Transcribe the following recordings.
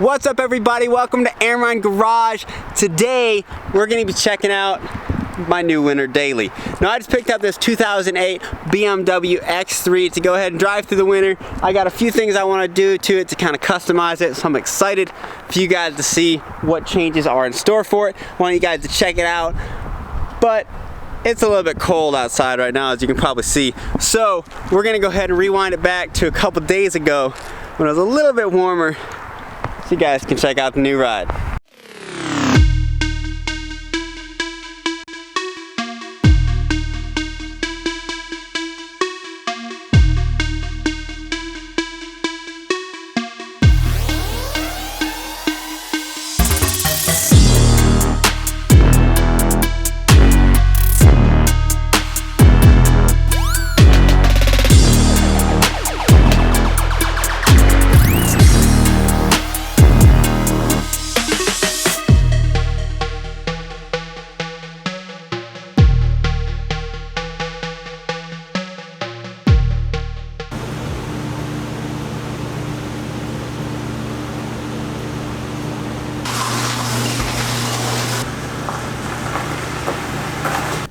What's up, everybody? Welcome to Airline Garage. Today we're going to be checking out my new winter daily. Now, I just picked up this 2008 BMW X3 to go ahead and drive through the winter. I got a few things I want to do to it to kind of customize it, so I'm excited for you guys to see what changes are in store for it. I want you guys to check it out, but it's a little bit cold outside right now, as you can probably see. So we're going to go ahead and rewind it back to a couple days ago when it was a little bit warmer, so you guys can check out the new ride.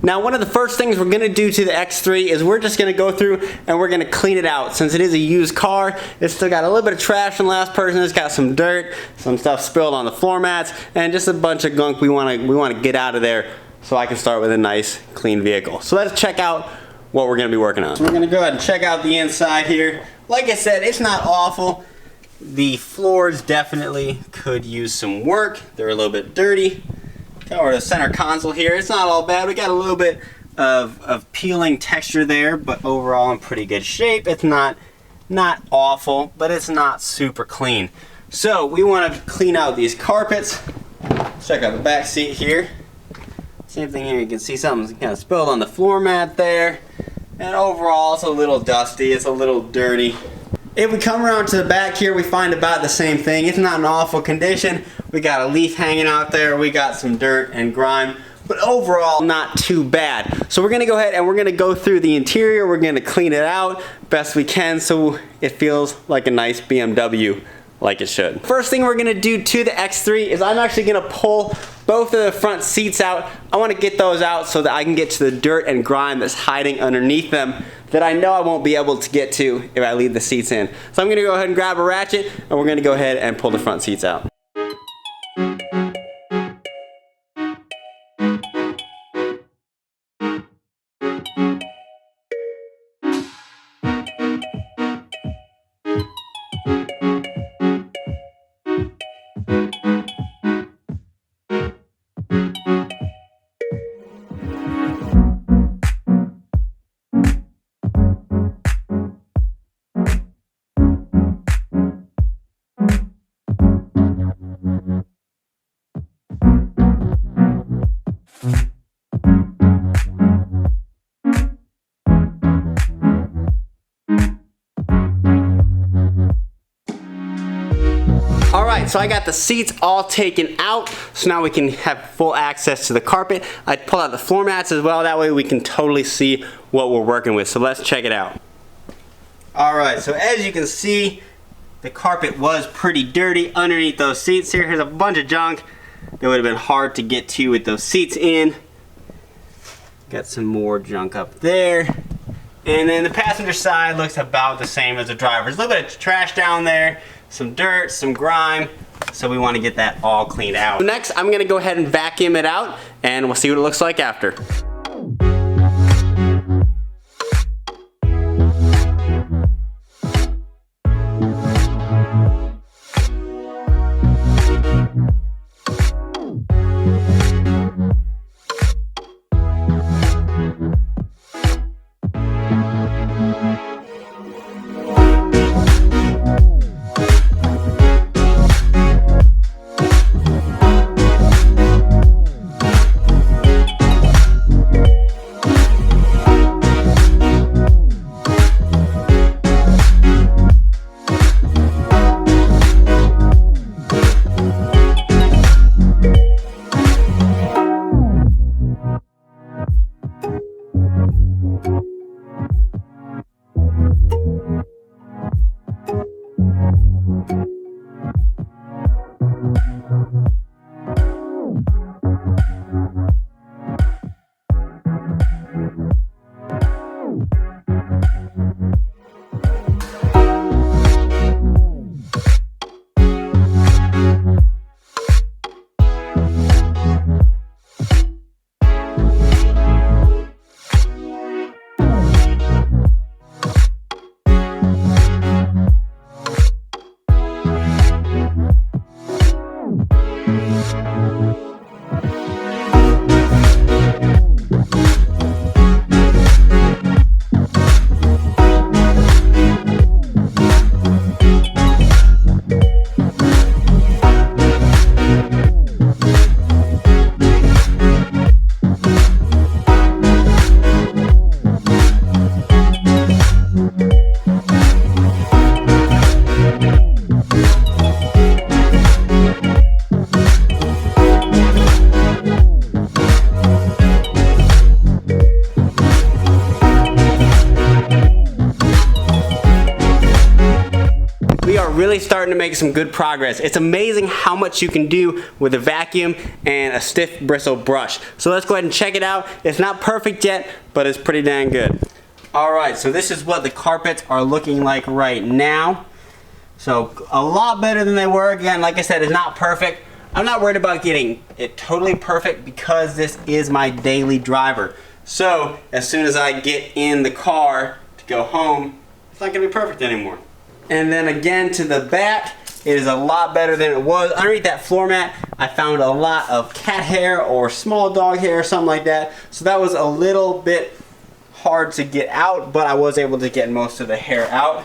Now, one of the first things we're going to do to the X3 is we're just going to go through and we're going to clean it out. Since it is a used car, it's still got a little bit of trash from the last person. It's got some dirt, some stuff spilled on the floor mats, and just a bunch of gunk we want to get out of there so I can start with a nice, clean vehicle. So let's check out what we're going to be working on. So we're going to go ahead and check out the inside here. Like I said, it's not awful. The floors definitely could use some work. They're a little bit dirty. Over the center console here, it's not all bad. We got a little bit of peeling texture there, but overall in pretty good shape. It's not awful, but it's not super clean. So we want to clean out these carpets. Check out the back seat here. Same thing here. You can see something's kind of spilled on the floor mat there, and overall it's a little dusty. It's a little dirty. If we come around to the back here, we find about the same thing. It's not in awful condition. We got a leaf hanging out there. We got some dirt and grime, but overall not too bad. So we're gonna go ahead and we're gonna go through the interior. We're gonna clean it out best we can so it feels like a nice BMW, like it should. First thing we're gonna do to the X3 is I'm actually gonna pull both of the front seats out. I wanna get those out so that I can get to the dirt and grime that's hiding underneath them that I know I won't be able to get to if I leave the seats in. So I'm gonna go ahead and grab a ratchet and we're gonna go ahead and pull the front seats out. So I got the seats all taken out, so now we can have full access to the carpet. I pulled out the floor mats as well, that way we can totally see what we're working with. So let's check it out. Alright, so as you can see, the carpet was pretty dirty underneath those seats here. Here's a bunch of junk that would have been hard to get to with those seats in. Got some more junk up there. And then the passenger side looks about the same as the driver's. A little bit of trash down there, some dirt, some grime, so we want to get that all cleaned out. Next, I'm going to go ahead and vacuum it out, and we'll see what it looks like after. really starting to make some good progress. It's amazing how much you can do with a vacuum and a stiff bristle brush. So let's go ahead and check it out. It's not perfect yet, but it's pretty dang good. Alright, so this is what the carpets are looking like right now. So a lot better than they were. Again, like I said, it's not perfect. I'm not worried about getting it totally perfect because this is my daily driver. So as soon as I get in the car to go home, it's not going to be perfect anymore. And then again to the back, it is a lot better than it was. Underneath that floor mat, I found a lot of cat hair or small dog hair or something like that. So that was a little bit hard to get out, but I was able to get most of the hair out.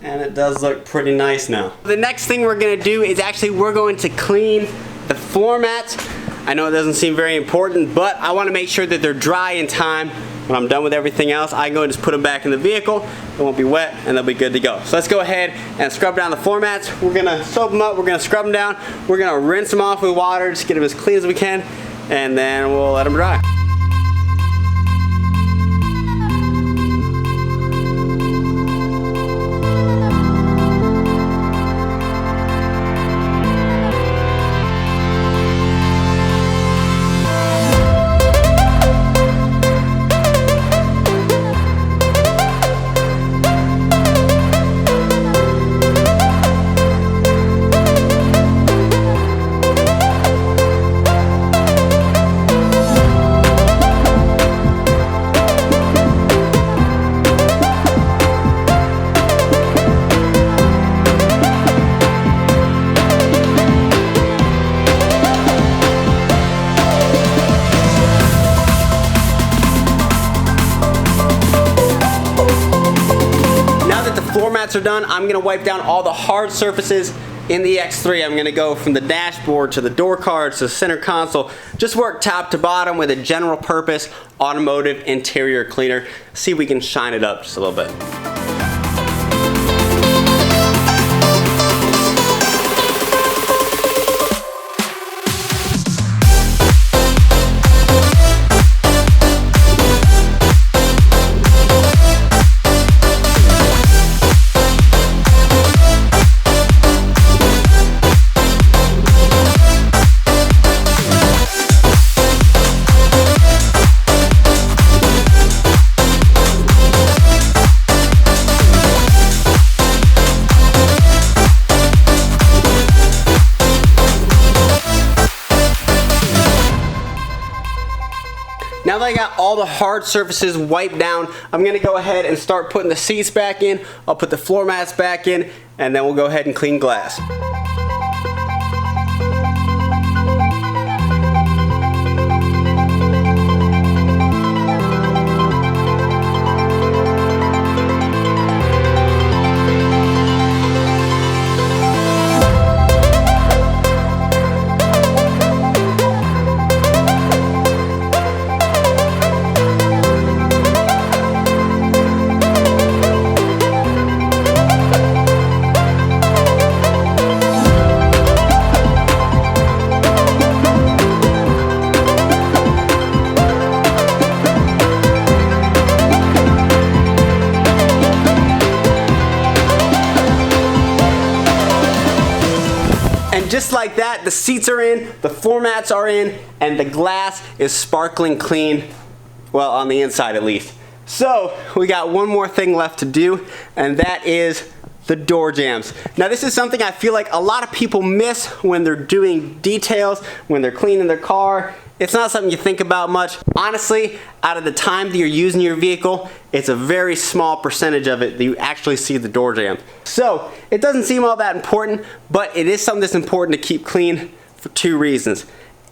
And it does look pretty nice now. The next thing we're gonna do is we're going to clean the floor mats. I know it doesn't seem very important, but I wanna make sure that they're dry in time. When I'm done with everything else, I can go and just put them back in the vehicle. They won't be wet and they'll be good to go. So let's go ahead and scrub down the floor mats. We're gonna soap them up, we're gonna scrub them down, we're gonna rinse them off with water, just get them as clean as we can, and then we'll let them dry. Floor mats are done. I'm gonna wipe down all the hard surfaces in the X3. I'm gonna go from the dashboard to the door cards to the center console. Just work top to bottom with a general purpose automotive interior cleaner. See if we can shine it up just a little bit. Now that I got all the hard surfaces wiped down, I'm gonna go ahead and start putting the seats back in. I'll put the floor mats back in, and then we'll go ahead and clean glass. And just like that, the seats are in, the floor mats are in, and the glass is sparkling clean, well, on the inside at least. So, we got one more thing left to do, and that is the door jambs. Now this is something I feel like a lot of people miss when they're doing details, when they're cleaning their car. It's not something you think about much. Honestly, out of the time that you're using your vehicle, it's a very small percentage of it that you actually see the door jamb. So, it doesn't seem all that important, but it is something that's important to keep clean for two reasons.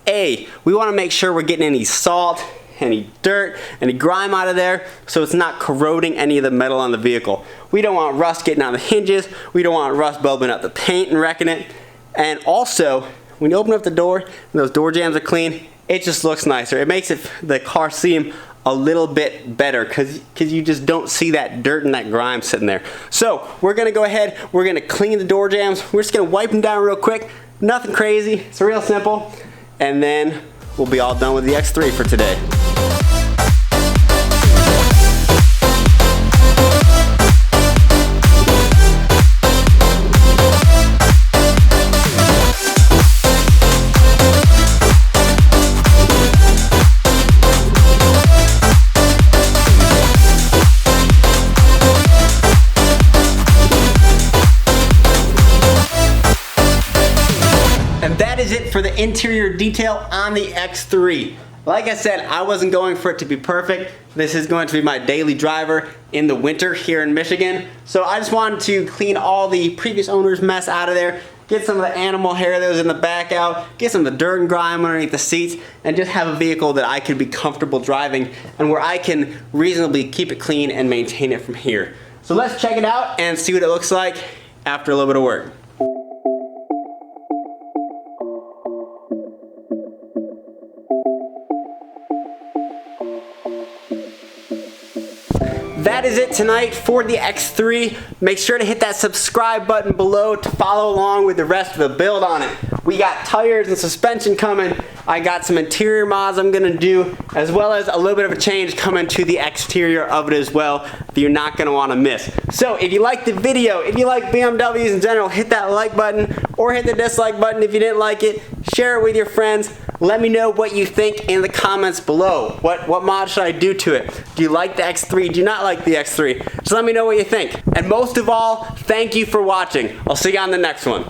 A, we want to make sure we're getting any salt, any dirt, any grime out of there, so it's not corroding any of the metal on the vehicle. We don't want rust getting on the hinges, we don't want rust bulbing up the paint and wrecking it. And also, when you open up the door and those door jambs are clean, it just looks nicer. It makes the car seem a little bit better because you just don't see that dirt and that grime sitting there. So we're gonna go ahead, we're gonna clean the door jambs. We're just gonna wipe them down real quick. Nothing crazy, it's real simple. And then we'll be all done with the X3 for today. that is it for the interior detail on the X3. Like I said, I wasn't going for it to be perfect. This is going to be my daily driver in the winter here in Michigan. So I just wanted to clean all the previous owner's mess out of there, get some of the animal hair that was in the back out, get some of the dirt and grime underneath the seats, and just have a vehicle that I can be comfortable driving and where I can reasonably keep it clean and maintain it from here. So let's check it out and see what it looks like after a little bit of work. That is it tonight for the X3. Make sure to hit that subscribe button below to follow along with the rest of the build on it. We got tires and suspension coming. I got some interior mods I'm gonna do, as well as a little bit of a change coming to the exterior of it as well that you're not gonna wanna miss. So if you liked the video, if you like BMWs in general, hit that like button or hit the dislike button if you didn't like it. Share it with your friends. Let me know what you think in the comments below. What mod should I do to it? Do you like the X3? Do you not like the X3? Just let me know what you think. And most of all, thank you for watching. I'll see you on the next one.